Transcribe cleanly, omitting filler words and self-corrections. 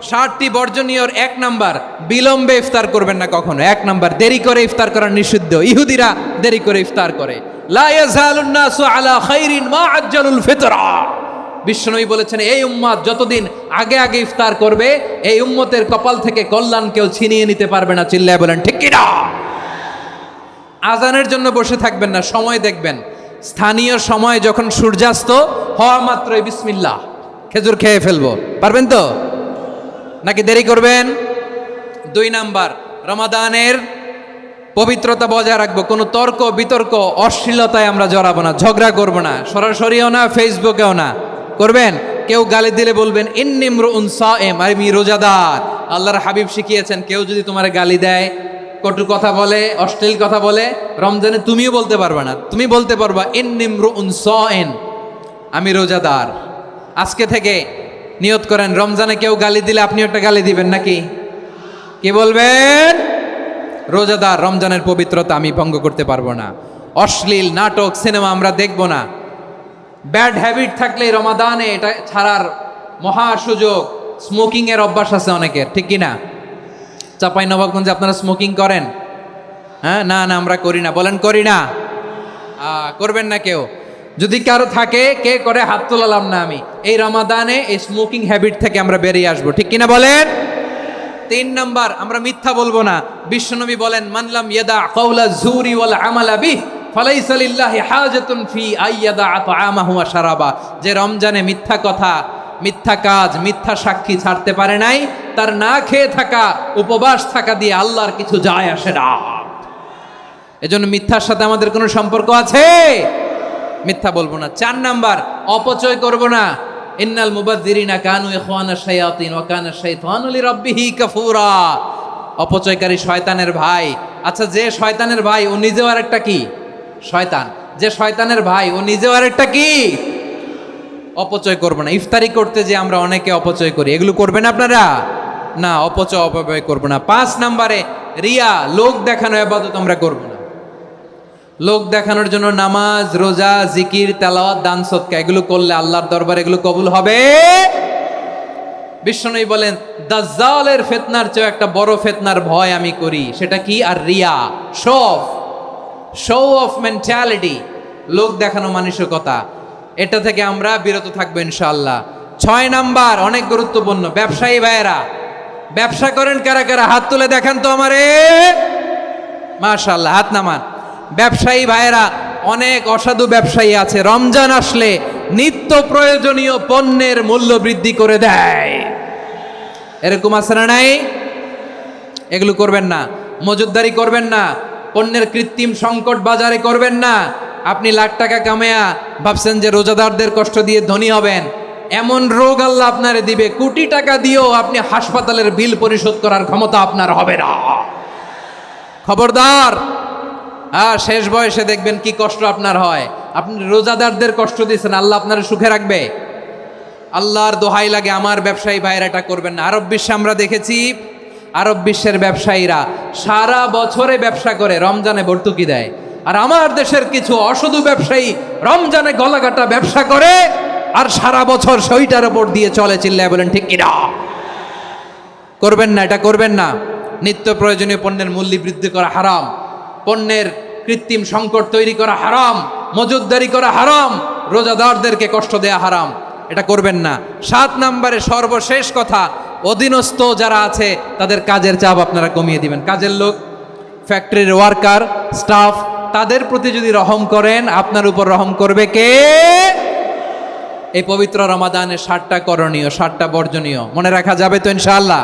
60টি বর্জনীয়র 1 number, বিলম্বে ইফতার করবেন না কখনো। 1 নাম্বার, দেরি করে ইফতার করা নিষিদ্ধ। ইহুদিরা দেরি করে ইফতার করে। লা ইয়াজালুন নাসু আলা খাইরিন মা আজ্জালুল ফিতরা। বিশ্বনবী বলেছেন, এই উম্মত যতদিন আগে আগে ইফতার করবে, এই উম্মতের কপাল থেকে কল্যাণ কেউ ছিনিয়ে নিতে পারবে না। চিল্লায় বলেন ঠিক কি না? আজানের জন্য বসে থাকবেন না, সময় দেখবেন। স্থানীয় সময় যখন সূর্যাস্ত হওয়া মাত্রই বিসমিল্লাহ, খেজুর খেয়ে ফেলবো। পারবেন তো নাকি দেরি করবেন? 2 নাম্বার, রমাদানের পবিত্রতা বজায় রাখবো। কোনো তর্ক বিতর্ক অশ্লীলতায় আমরা জড়াবো না, ঝগড়া করবো না, সরাসরিও না, ফেসবুকেও না। করবেন? কেউ গালি দিলে বলবেন ইন্নিমরুউন সায়েম, আমি রোজাদার। আল্লাহর হাবিব শিখিয়েছেন, কেউ যদি তোমার গালি দেয়, কটু কথা বলে, অশ্লীল কথা বলে, রমজানে তুমিও বলতে পারবে না। তুমি বলতে পারবা ইন্নিমরুউন সায়েম, আমি রোজাদার। আজকে থেকে নিয়ত করেন, রমজানে কেউ গালি দিলে আপনি একটা গালি দিবেন নাকি? কি বলবেন? রোজাদার, রমজানের পবিত্রতা আমি ভঙ্গ করতে পারবো না। অশ্লীল নাটক সিনেমা আমরা দেখব না। ব্যাড হ্যাবিট থাকলে রমাদানে এটা ছাড়ার মহা সুযোগ। স্মোকিং এর অভ্যাস আছে অনেকের, ঠিক কি না? চাঁপাইনবাবগঞ্জে আপনারা স্মোকিং করেন? হ্যাঁ, না না আমরা করি না। বলেন করি না? করবেন না কেউ? যদি কারো থাকে, কে করে হাত তোলালাম না আমি। এই রমাদানে এই স্মোকিং হ্যাবিট থেকে আমরা বেরিয়ে আসবো, ঠিক কিনা বলেন? 3 নাম্বার, আমরা মিথ্যা বলবো না। বিশ্বনবী বলেন, মানলাম ইয়াদা কাওলা যুরি ওয়াল আমালা বিহি ফালাইসা লিল্লাহি হাজাতুন ফি আইয়াদা তাআমাহু ওয়া শারাবা। যে রমজানে মিথ্যা কথা, মিথ্যা কাজ, মিথ্যা সাক্ষী ছাড়তে পারে নাই, তার না খেয়ে থাকা, উপবাস থাকা দিয়ে আল্লাহর কিছু যায় আসে না। এজন্য মিথ্যার সাথে আমাদের কোনো সম্পর্ক আছে? মিথ্যা বলবো না। 4 নাম্বার, অপচয় করব না। ইন্নাল মুবাযযিরিনা কানু ইখওয়ানাশ শায়াতিন ওয়া কানা শাইতানু লিরাব্বিহি কাফুরা। অপচয়কারী শয়তানের ভাই। আচ্ছা, যে শয়তানের ভাই ও নিজেও আরেকটা কি? শয়তান। যে শয়তানের ভাই ও নিজেও আরেকটা কি? অপচয় করব না। ইফতারি করতে যে আমরা অনেকে অপচয় করি, এগুলো করবেন আপনারা? না, অপব্যয় করব না। 5 নাম্বারে, রিয়া, লোক দেখানো ইবাদত আমরা করব না। লোক দেখানোর জন্য নামাজ, রোজা, জিকির, তেলাওয়াত, দান, সদকা এগুলো করলে আল্লাহর দরবারে এগুলো কবুল হবে? বিশ্বনবী বলেন, দাজ্জালের ফিতনার চেয়ে একটা বড় ফিতনার ভয় আমি করি। সেটা কি? আর রিয়া, শো অফ মেন্টালিটি, লোক দেখানো মানসিকতা। এটা থেকে আমরা বিরত থাকবো ইনশাআল্লাহ। 6 নাম্বার, অনেক গুরুত্বপূর্ণ। ব্যবসায়ী ভাইয়েরা, ব্যবসা করেন কারা কারা? হাত তুলে দেখান তো আমারে। মাশাআল্লাহ, হাত নামান। ব্যবসায়ী ভাইয়েরা, অনেক অসাধু ব্যবসায়ী আছে, রমজান আসলে নিত্য প্রয়োজনীয় পণ্যের মূল্য বৃদ্ধি করে দেয়। এরকম আছে না নাই? এগুলো করবেন না। মজুদদারি করবেন না। পণ্যের কৃত্রিম সংকট বাজারে করবেন না। আপনি লাখ টাকা কামায়া ভাবছেন যে রোজাদারদের কষ্ট দিয়ে ধনী হবেন। এমন রোগ আল্লাহ আপনারে দিবে, কোটি টাকা দিয়েও আপনি হাসপাতালের বিল পরিশোধ করার ক্ষমতা আপনার হবে না। খবরদার। শেষ বয়সে দেখবেন কি কষ্ট আপনার হয়। আপনি রোজাদারদের কষ্ট দিয়েছেন, আল্লাহ আপনার সুখে রাখবে? আল্লাহর দোহাই লাগে, আমার ব্যবসায়ী ভাইয়েরা এটা করবেন না। আরব বিশ্বে আমরা দেখেছি, আরব বিশ্বের ব্যবসায়ীরা সারা বছরে ব্যবসা করে, রমজানে ভর্তুকি দেয়। আর আমার দেশের কিছু অসাধু ব্যবসায়ী রমজানে গলাকাটা ব্যবসা করে আর সারা বছর সইটার উপর দিয়ে চলে। চিল্লায় বলেন ঠিক কিনা? করবেন না, এটা করবেন না। নিত্য প্রয়োজনীয় পণ্যের মূল্য বৃদ্ধি করা হারাম, পণ্যের কৃত্রিম সংকট তৈরি করা হারাম, মজুদদারি করা হারাম, রোজাদারদেরকে কষ্ট দেয়া হারাম। এটা করবেন না। 7 নাম্বারে সর্বশেষ কথা, অধীনস্থ যারা আছে তাদের কাজের চাপ আপনারা কমিয়ে দিবেন। কাজের লোক, ফ্যাক্টরির ওয়ার্কার, স্টাফ, তাদের প্রতি যদি রহম করেন, আপনার উপর রহম করবে কে? এই পবিত্র রমাদানে 7টা করণীয়, 7টা বর্জনীয় মনে রাখা যাবে তো ইনশাআল্লাহ?